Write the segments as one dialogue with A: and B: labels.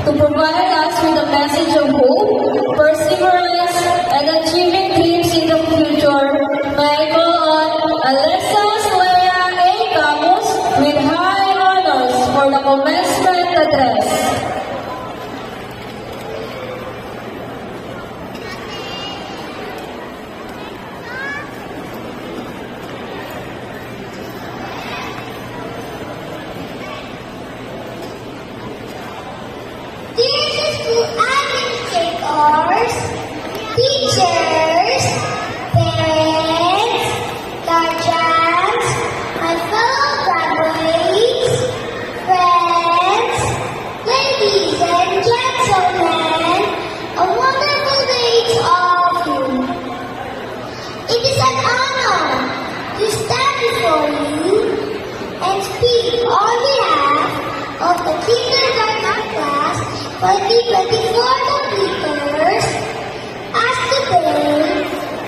A: to provide us with a message of hope, perseverance, and achieving dreams in the future. May I call on Alexis Lea A. Camus with high honors for the commencement address.
B: Dear school administrators, teachers, parents, guardians, my fellow graduates, friends, ladies and gentlemen, a wonderful day to all of you. It is an honor to stand before you and speak on behalf of the kindergarten class 2024 completers, as today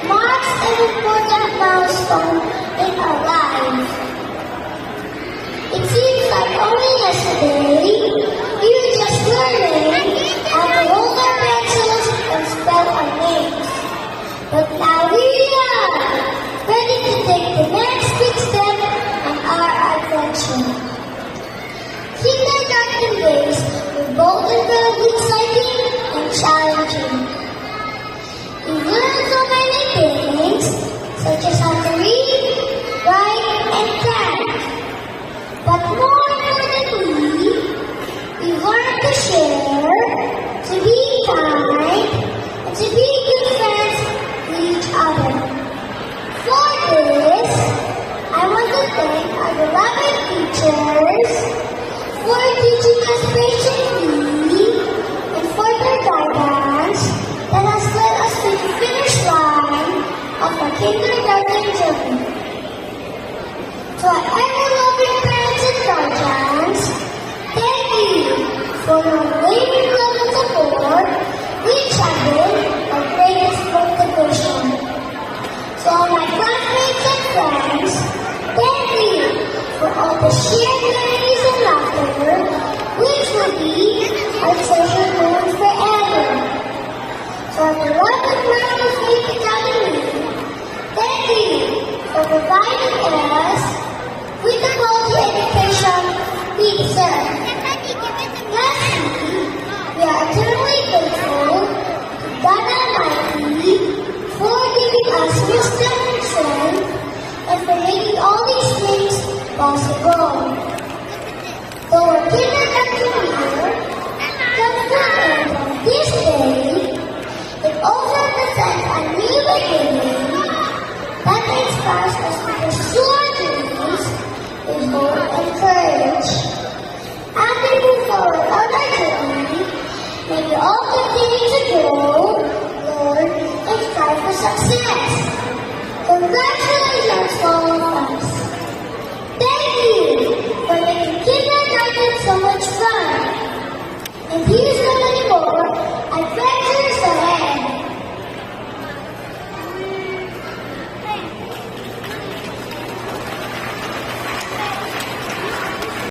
B: marks an important milestone in our lives. It seems like only yesterday we were just learning how to hold our pencils and spell our names. But now we are ready to take the next big step on our adventure. Kindergarten days were both incredibly exciting and challenging. We learned so many things, such as how to read, write, and count. But more importantly, we learned to share, to be kind, and to be good friends with each other. For this, I want to thank our beloved teachers for teaching us patiently and for their guidance that has led us to the finish line of our kindergarten journey. To our ever-loving parents and guardians, thank you for your unwavering love and support, which have been our greatest motivation. To all my classmates and friends, thank you for all the shared memories and laughter, which will be our treasure moment forever. To our beloved Merrill Faith Academy, thank you for providing us with the quality education we deserve. Lastly, we are eternally grateful to God Almighty for giving us wisdom and strength and for making all these things possible.